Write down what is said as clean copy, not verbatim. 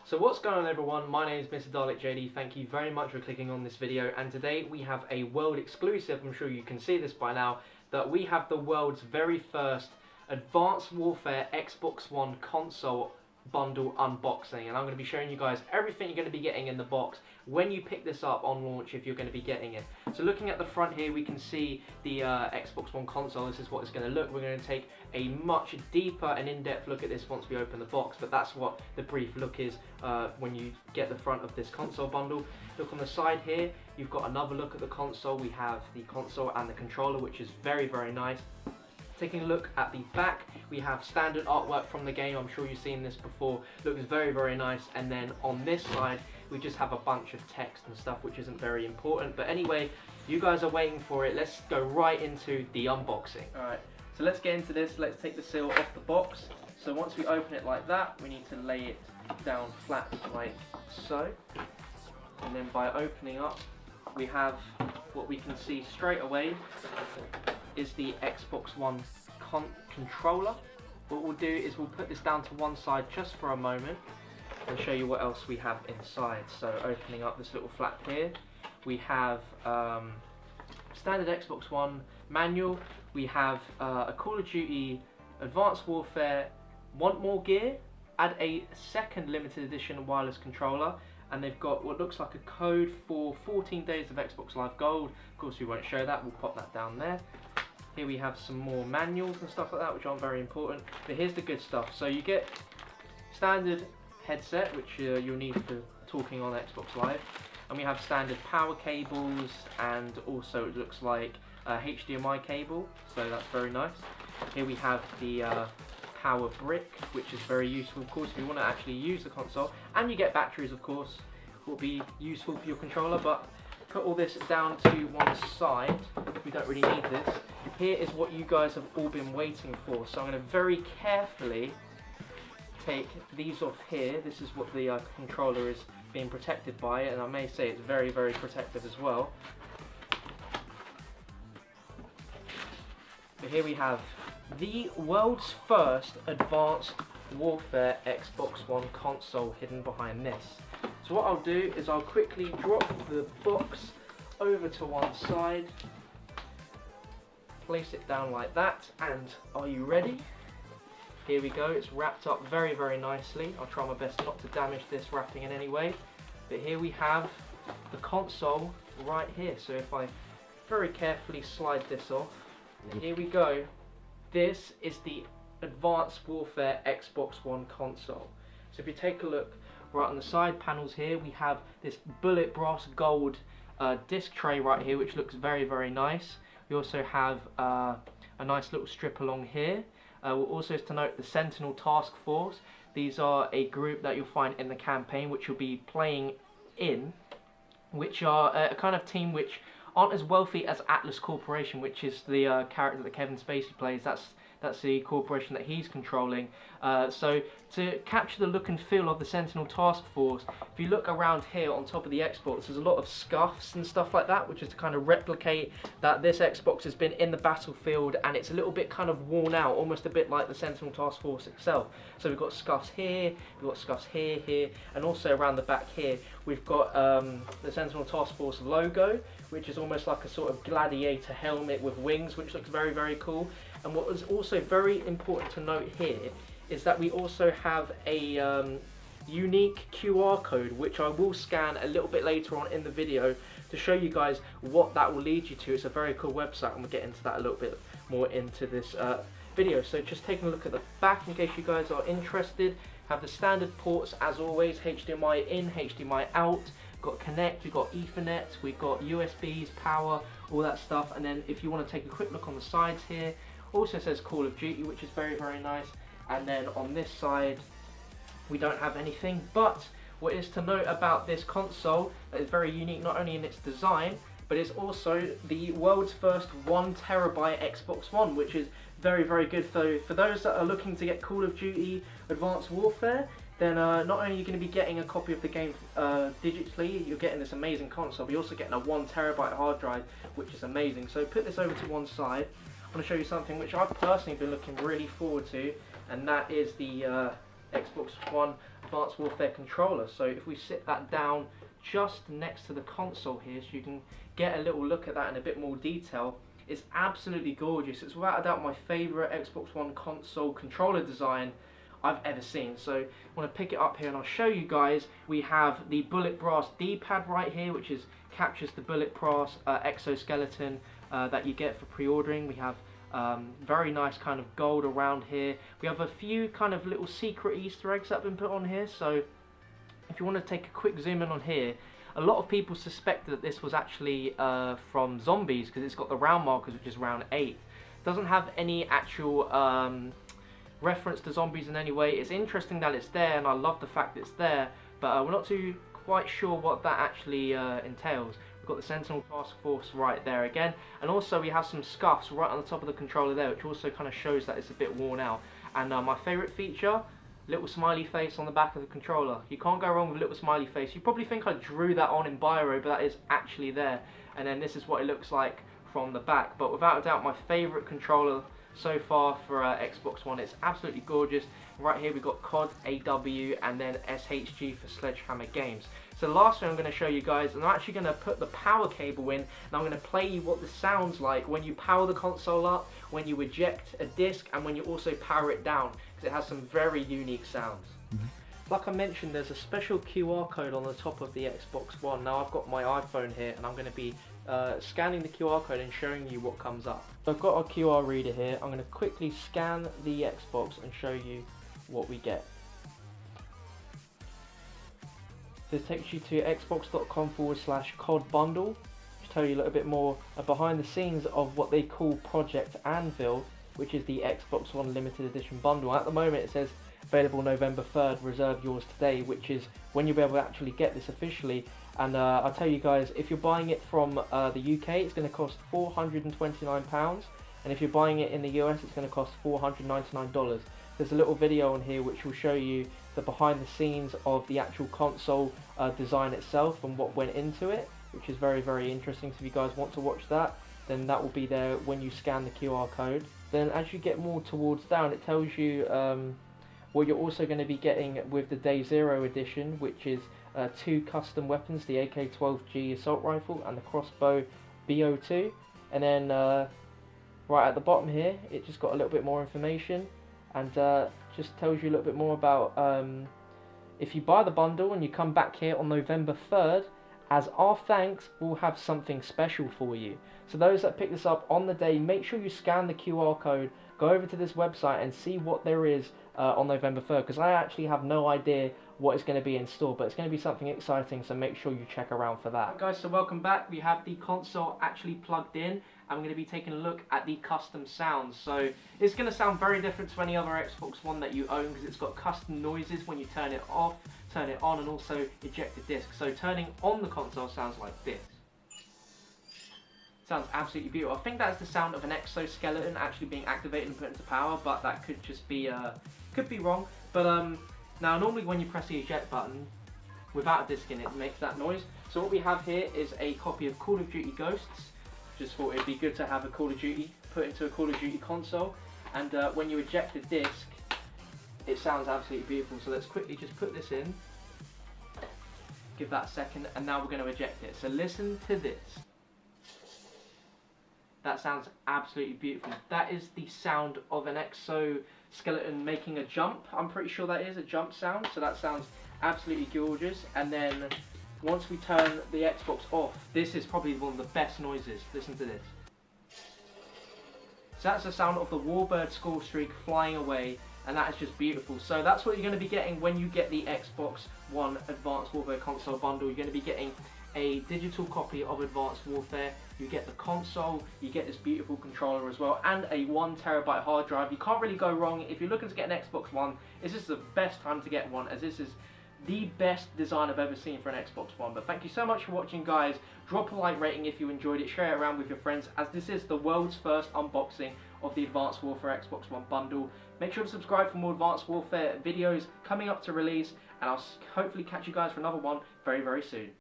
So what's going on everyone, my name is Mr. Dalek JD, thank you very much for clicking on this video, and today we have a world exclusive, I'm sure you can see this by now, that we have the world's very first Advanced Warfare Xbox One console bundle unboxing, and I'm going to be showing you guys everything you're going to be getting in the box when you pick this up on launch if you're going to be getting it. So looking at the front here, we can see the Xbox One console. This is what it's going to look. We're going to take a much deeper and in-depth look at this once we open the box, but that's what the brief look is when you get the front of this console bundle. Look on the side here, you've got another look at the console. We have the console and the controller, which is very, very nice. Taking a look at the back, we have standard artwork from the game. I'm sure you've seen this before. Looks very, very nice. And then on this side, we just have a bunch of text and stuff, which isn't very important. But anyway, you guys are waiting for it. Let's go right into the unboxing. All right, so let's get into this. Let's take the seal off the box. So once we open it like that, we need to lay it down flat like so. And then by opening up, we have what we can see straight away is the Xbox One controller. What we'll do is we'll put this down to one side just for a moment and show you what else we have inside. So opening up this little flap here, we have standard Xbox One manual. We have a Call of Duty Advanced Warfare Want More gear, add a second limited edition wireless controller, and they've got what looks like a code for 14 days of Xbox Live Gold. Of course we won't show that, we'll pop that down there. Here we have some more manuals and stuff like that, which aren't very important. But here's the good stuff. So you get standard headset, which you'll need for talking on Xbox Live. And we have standard power cables, and also it looks like a HDMI cable. So that's very nice. Here we have the power brick, which is very useful, of course, if you want to actually use the console. And you get batteries, of course, will be useful for your controller. But put all this down to one side. We don't really need this. Here is what you guys have all been waiting for. So I'm going to very carefully take these off here. This is what the controller is being protected by, and I may say it's very, very protective as well. But here we have the world's first Advanced Warfare Xbox One console hidden behind this. So what I'll do is I'll quickly drop the box over to one side, place it down like that, and are you ready? Here we go, it's wrapped up very, very nicely. I'll try my best not to damage this wrapping in any way. But here we have the console right here. So if I very carefully slide this off, here we go. This is the Advanced Warfare Xbox One console. So if you take a look right on the side panels here, we have this bullet brass gold disc tray right here, which looks very, very nice. We also have a nice little strip along here. Also is to note the Sentinel Task Force. These are a group that you'll find in the campaign, which you'll be playing in, which are a kind of team which aren't as wealthy as Atlas Corporation, which is the character that Kevin Spacey plays. That's the corporation that he's controlling. So to capture the look and feel of the Sentinel Task Force, if you look around here on top of the Xbox, there's a lot of scuffs and stuff like that, which is to kind of replicate that this Xbox has been in the battlefield and it's a little bit kind of worn out, almost a bit like the Sentinel Task Force itself. So we've got scuffs here, we've got scuffs here, and also around the back here, we've got the Sentinel Task Force logo, which is almost like a sort of gladiator helmet with wings, which looks very, very cool. And what is also very important to note here is that we also have a unique QR code, which I will scan a little bit later on in the video to show you guys what that will lead you to. It's a very cool website, and we'll get into that a little bit more into this video. So just taking a look at the back in case you guys are interested. Have the standard ports as always, HDMI in, HDMI out. Got Connect, we've got Ethernet, we've got USBs, power, all that stuff. And then if you want to take a quick look on the sides here, also says Call of Duty, which is very, very nice. And then on this side, we don't have anything. But what is to note about this console that is very unique, not only in its design, but it's also the world's first 1 terabyte Xbox One, which is very, very good. So for those that are looking to get Call of Duty Advanced Warfare, then not only are you going to be getting a copy of the game digitally, you're getting this amazing console, but you're also getting a 1 terabyte hard drive, which is amazing. So put this over to one side. I'm going to show you something which I've personally been looking really forward to, and that is the Xbox One Advanced Warfare controller. So if we sit that down just next to the console here, so you can get a little look at that in a bit more detail, it's absolutely gorgeous. It's without a doubt my favourite Xbox One console controller design I've ever seen. So I want to pick it up here and I'll show you guys. We have the Bullet Brass D-pad right here, which captures the Bullet Brass exoskeleton that you get for pre-ordering. We have very nice kind of gold around here. We have a few kind of little secret Easter eggs that have been put on here. So if you want to take a quick zoom in on here, a lot of people suspected that this was actually from Zombies because it's got the round markers, which is round 8. It doesn't have any actual reference to Zombies in any way. It's interesting that it's there, and I love the fact that it's there, but we're not too quite sure what that actually entails. We've got the Sentinel Task Force right there again, and also we have some scuffs right on the top of the controller there, which also kind of shows that it's a bit worn out. And my favourite feature, little smiley face on the back of the controller. You can't go wrong with a little smiley face. You probably think I drew that on in Biro, but that is actually there. And then this is what it looks like from the back. But without a doubt, my favourite controller so far for Xbox One. It's absolutely gorgeous. Right here we've got COD, AW, and then SHG for Sledgehammer Games. So the last thing I'm going to show you guys, and I'm actually going to put the power cable in, and I'm going to play you what this sounds like when you power the console up, when you eject a disc, and when you also power it down, because it has some very unique sounds. Like I mentioned, there's a special QR code on the top of the Xbox One. Now I've got my iPhone here, and I'm going to be scanning the QR code and showing you what comes up. So I've got a QR reader here. I'm going to quickly scan the Xbox and show you what we get. This takes you to xbox.com/COD bundle, to tell you a little bit more behind the scenes of what they call Project Anvil, which is the Xbox One limited edition bundle. At the moment it says available November 3rd, reserve yours today, which is when you'll be able to actually get this officially. And I'll tell you guys, if you're buying it from the UK, it's going to cost £429, and if you're buying it in the US, it's going to cost $499. There's a little video on here which will show you the behind the scenes of the actual console design itself and what went into it, which is very, very interesting. So if you guys want to watch that, then that will be there when you scan the QR code. Then as you get more towards down, it tells you what you're also going to be getting with the Day Zero edition, which is 2 custom weapons, the AK-12G assault rifle and the crossbow BO2. And then right at the bottom here, it just got a little bit more information, and just tells you a little bit more about if you buy the bundle and you come back here on November 3rd, as our thanks, we'll have something special for you. So those that pick this up on the day, make sure you scan the QR code, go over to this website and see what there is on November 3rd, because I actually have no idea what is going to be in store, but it's going to be something exciting, so make sure you check around for that. Right, guys, so welcome back. We have the console actually plugged in. I'm going to be taking a look at the custom sounds. So it's going to sound very different to any other Xbox One that you own, because it's got custom noises when you turn it off, turn it on, and also eject the disc. So turning on the console sounds like this. Sounds absolutely beautiful. I think that's the sound of an exoskeleton actually being activated and put into power, but that could just be could be wrong. But now normally when you press the eject button without a disc in it makes that noise. So what we have here is a copy of Call of Duty Ghosts. Just thought it'd be good to have a Call of Duty put into a Call of Duty console, and when you eject the disc, it sounds absolutely beautiful. So let's quickly just put this in, give that a second, and now we're going to eject it. So listen to this. That sounds absolutely beautiful. That is the sound of an exoskeleton making a jump. I'm pretty sure that is a jump sound. So that sounds absolutely gorgeous. And then once we turn the Xbox off, this is probably one of the best noises. Listen to this. So that's the sound of the Warbird Score Streak flying away, and that is just beautiful. So that's what you're going to be getting when you get the Xbox One Advanced Warfare console bundle. You're going to be getting a digital copy of Advanced Warfare, you get the console, you get this beautiful controller as well, and a 1TB hard drive. You can't really go wrong. If you're looking to get an Xbox One, this is the best time to get one, as this is the best design I've ever seen for an Xbox One. But thank you so much for watching, guys. Drop a like rating if you enjoyed it, share it around with your friends, as this is the world's first unboxing of the Advanced Warfare Xbox One bundle. Make sure to subscribe for more Advanced Warfare videos coming up to release, and I'll hopefully catch you guys for another one very, very soon.